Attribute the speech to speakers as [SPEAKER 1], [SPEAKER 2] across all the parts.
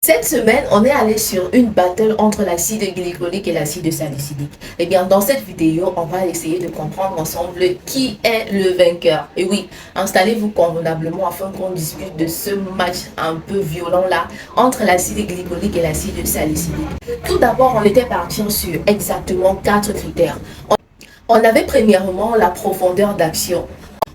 [SPEAKER 1] Cette semaine, on est allé sur une battle entre l'acide glycolique et l'acide salicylique. Eh bien, dans cette vidéo, on va essayer de comprendre ensemble qui est le vainqueur. Et oui, installez-vous convenablement afin qu'on discute de ce match un peu violent là entre l'acide glycolique et l'acide salicylique. Tout d'abord, on était parti sur exactement 4 critères. On avait premièrement la profondeur d'action.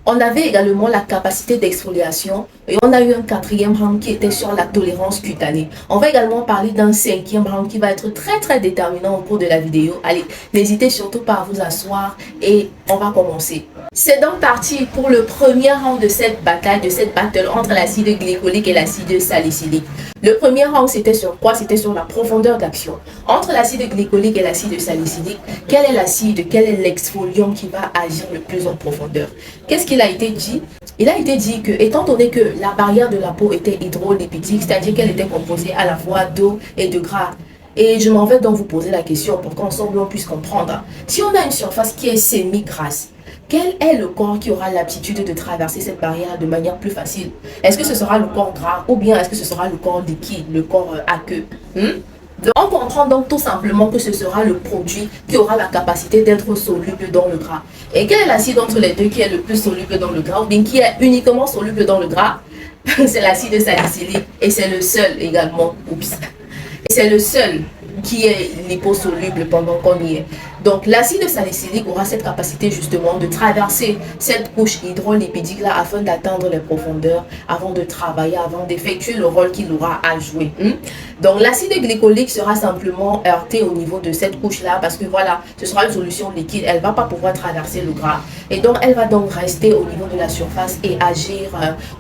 [SPEAKER 1] On avait également la capacité d'exfoliation et on a eu un quatrième round qui était sur la tolérance cutanée. On va également parler d'un cinquième round qui va être très déterminant au cours de la vidéo. Allez, n'hésitez surtout pas à vous asseoir et on va commencer. C'est donc parti pour le premier round de cette bataille, de cette battle entre l'acide glycolique et l'acide salicylique. Le premier round, c'était sur quoi? C'était sur la profondeur d'action. Entre l'acide glycolique et l'acide salicylique, quel est l'acide, quel est l'exfoliant qui va agir le plus en profondeur? Qu'est-ce qu'il a été dit? Il a été dit que, étant donné que la barrière de la peau était hydrolipidique, c'est-à-dire qu'elle était composée à la fois d'eau et de gras, et je m'en vais donc vous poser la question pour qu'ensemble on puisse comprendre. Si on a une surface qui est semi-grasse, quel est le corps qui aura l'aptitude de traverser cette barrière de manière plus facile? Est-ce que ce sera le corps gras ou bien est-ce que ce sera le corps liquide, le corps aqueux? On comprend donc tout simplement que ce sera le produit qui aura la capacité d'être soluble dans le gras. Et quel est l'acide entre les deux qui est le plus soluble dans le gras ou bien qui est uniquement soluble dans le gras? C'est l'acide salicylique et c'est le seul également. Oups. Et c'est le seul qui est liposoluble pendant qu'on y est. Donc l'acide salicylique aura cette capacité justement de traverser cette couche hydrolipidique là afin d'atteindre les profondeurs, avant de travailler, avant d'effectuer le rôle qu'il aura à jouer. Donc l'acide glycolique sera simplement heurté au niveau de cette couche là parce que voilà, ce sera une solution liquide, elle ne va pas pouvoir traverser le gras. Et donc elle va donc rester au niveau de la surface et agir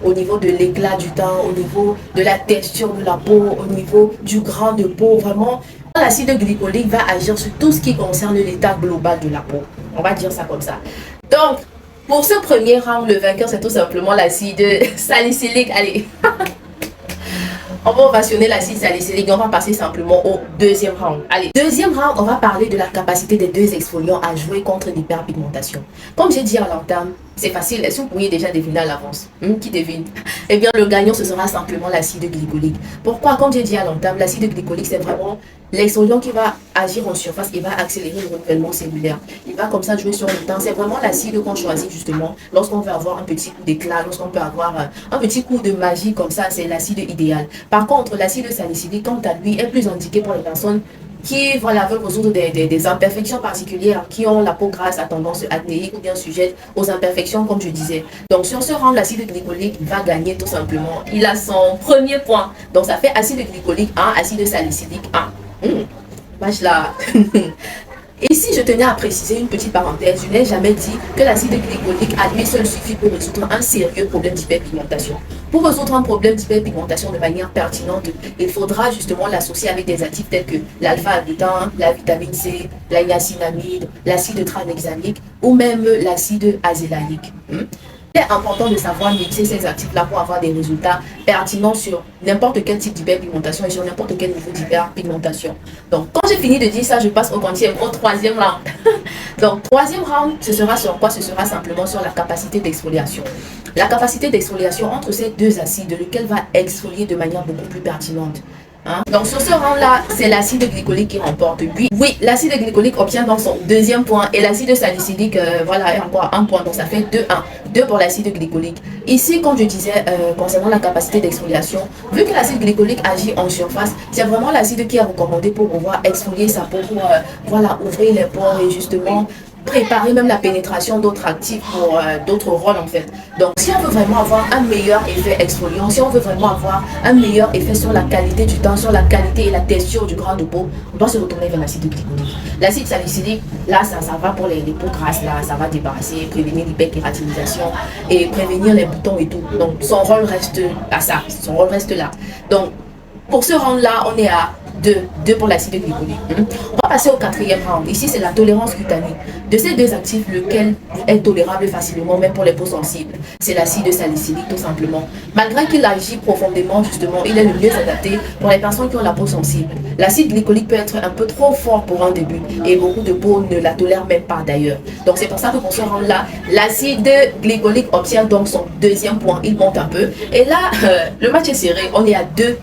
[SPEAKER 1] au niveau de l'éclat du teint, au niveau de la texture de la peau, au niveau du grain de peau, vraiment. L'acide glycolique va agir sur tout ce qui concerne l'état global de la peau. On va dire ça comme ça. Donc, pour ce premier round, le vainqueur, c'est tout simplement l'acide salicylique. Allez, on va ovationner l'acide salicylique et on va passer simplement au deuxième round. Allez, deuxième round, on va parler de la capacité des deux exfoliants à jouer contre l'hyperpigmentation. Comme j'ai dit à l'entame, c'est facile. Est-ce que vous pourriez déjà deviner à l'avance? Qui devine? Eh bien, le gagnant, ce sera simplement l'acide glycolique. Pourquoi? Comme j'ai dit à l'entame, l'acide glycolique, c'est vraiment l'exfoliant qui va agir en surface et va accélérer le renouvellement cellulaire. Il va comme ça jouer sur le temps. C'est vraiment l'acide qu'on choisit justement lorsqu'on veut avoir un petit coup d'éclat, lorsqu'on peut avoir un petit coup de magie comme ça, c'est l'acide idéal. Par contre, l'acide salicylique, quant à lui, est plus indiqué pour les personnes qui voilà, veulent résoudre des imperfections particulières, qui ont la peau grasse à tendance acnéique ou bien sujette aux imperfections, comme je disais. Donc, sur ce round, l'acide glycolique va gagner tout simplement. Il a son premier point. Donc, ça fait acide glycolique 1, acide salicylique 1. Vache là. Ici, je tenais à préciser une petite parenthèse. Je n'ai jamais dit que l'acide glycolique à lui seul suffit pour résoudre un sérieux problème d'hyperpigmentation. Pour résoudre un problème d'hyperpigmentation de manière pertinente, il faudra justement l'associer avec des actifs tels que l'alpha-arbutin, la vitamine C, la niacinamide, l'acide tranexamique ou même l'acide azélaïque. C'est important de savoir mixer ces actifs-là pour avoir des résultats pertinents sur n'importe quel type d'hyperpigmentation et sur n'importe quel niveau d'hyperpigmentation. Donc, quand j'ai fini de dire ça, je passe au troisième round. Donc, troisième round, ce sera sur quoi? Ce sera simplement sur la capacité d'exfoliation. La capacité d'exfoliation entre ces deux acides, lequel va exfolier de manière beaucoup plus pertinente. Donc sur ce round-là, c'est l'acide glycolique qui remporte. Oui, l'acide glycolique obtient donc son deuxième point et l'acide salicylique, voilà, est encore un point. Donc ça fait 2-1. 2 pour l'acide glycolique. Ici, comme je disais, concernant la capacité d'exfoliation, vu que l'acide glycolique agit en surface, c'est vraiment l'acide qui est recommandé pour pouvoir exfolier sa peau, pour voilà, ouvrir les pores et justement préparer même la pénétration d'autres actifs pour d'autres rôles en fait. Donc si on veut vraiment avoir un meilleur effet exfoliant, si on veut vraiment avoir un meilleur effet sur la qualité du teint, sur la qualité et la texture du grain de peau, on doit se retourner vers l'acide glycolique. L'acide salicylique, là ça va pour les peaux grasses, là ça va débarrasser, prévenir l'hyperkératinisation et prévenir les boutons et tout. Donc son rôle reste à ça, son rôle reste là. Donc pour ce round là, on est à 2 pour l'acide glycolique. On va passer au quatrième round. Ici, c'est la tolérance cutanée. De ces deux actifs, lequel est tolérable facilement, même pour les peaux sensibles? C'est l'acide salicylique, tout simplement. Malgré qu'il agit profondément, justement, il est le mieux adapté pour les personnes qui ont la peau sensible. L'acide glycolique peut être un peu trop fort pour un début et beaucoup de peaux ne la tolèrent même pas d'ailleurs. Donc c'est pour ça que pour ce round-là, l'acide glycolique obtient donc son deuxième point. Il monte un peu. Et là, le match est serré. On est à 2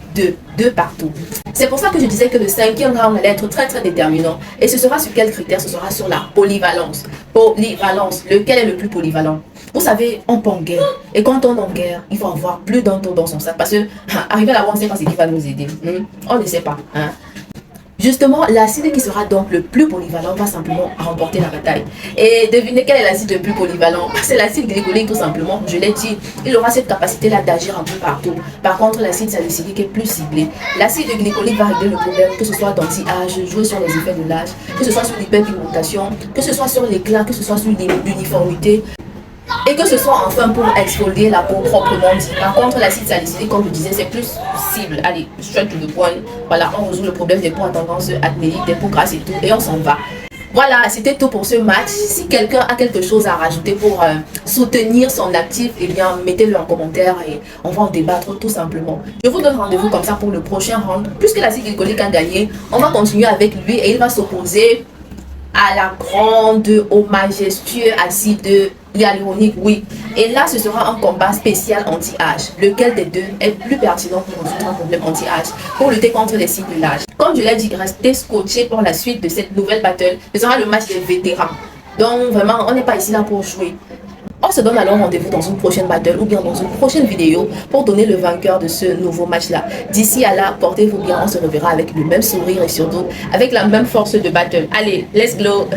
[SPEAKER 1] partout. C'est pour ça que je disais que le cinquième round allait être très déterminant. Et ce sera sur quel critère? Ce sera sur la polyvalence. Polyvalence. Lequel est le plus polyvalent? Vous savez, on peut en guerre. Et quand on est en guerre, il faut avoir plus d'un tour dans son sac. Parce que arriver là-bas, on ne sait pas ce qui va nous aider. On ne sait pas. Justement, l'acide qui sera donc le plus polyvalent va simplement remporter la bataille. Et devinez quel est l'acide le plus polyvalent? C'est l'acide glycolique tout simplement. Je l'ai dit, il aura cette capacité-là d'agir un peu partout. Par contre, l'acide salicylique est plus ciblé. L'acide glycolique va régler le problème, que ce soit d'anti-âge, jouer sur les effets de l'âge, que ce soit sur l'hyperpigmentation, que ce soit sur l'éclat, que ce soit sur l'uniformité. Et que ce soit enfin pour exfolier la peau proprement dit. Par contre, l'acide salicylique, comme je disais, c'est plus cible. Allez, straight to the point. Voilà, on résout le problème des peaux à tendance acnéique, des peaux grasses et tout, et on s'en va. Voilà, c'était tout pour ce match. Si quelqu'un a quelque chose à rajouter pour soutenir son actif, eh bien, mettez-le en commentaire et on va en débattre tout simplement. Je vous donne rendez-vous comme ça pour le prochain round. Puisque l'acide glycolique a gagné, on va continuer avec lui et il va s'opposer à la grande, au majestueux acide hyaluronique, oui. Et là, ce sera un combat spécial anti-âge. Lequel des deux est plus pertinent pour résoudre un problème anti-âge, pour lutter contre les signes de l'âge? Comme je l'ai dit, restez scotchés pour la suite de cette nouvelle battle. Ce sera le match des vétérans. Donc, vraiment, on n'est pas ici là pour jouer. On se donne alors rendez-vous dans une prochaine battle ou bien dans une prochaine vidéo pour donner le vainqueur de ce nouveau match-là. D'ici à là, portez-vous bien, on se reverra avec le même sourire et surtout avec la même force de battle. Allez, let's go!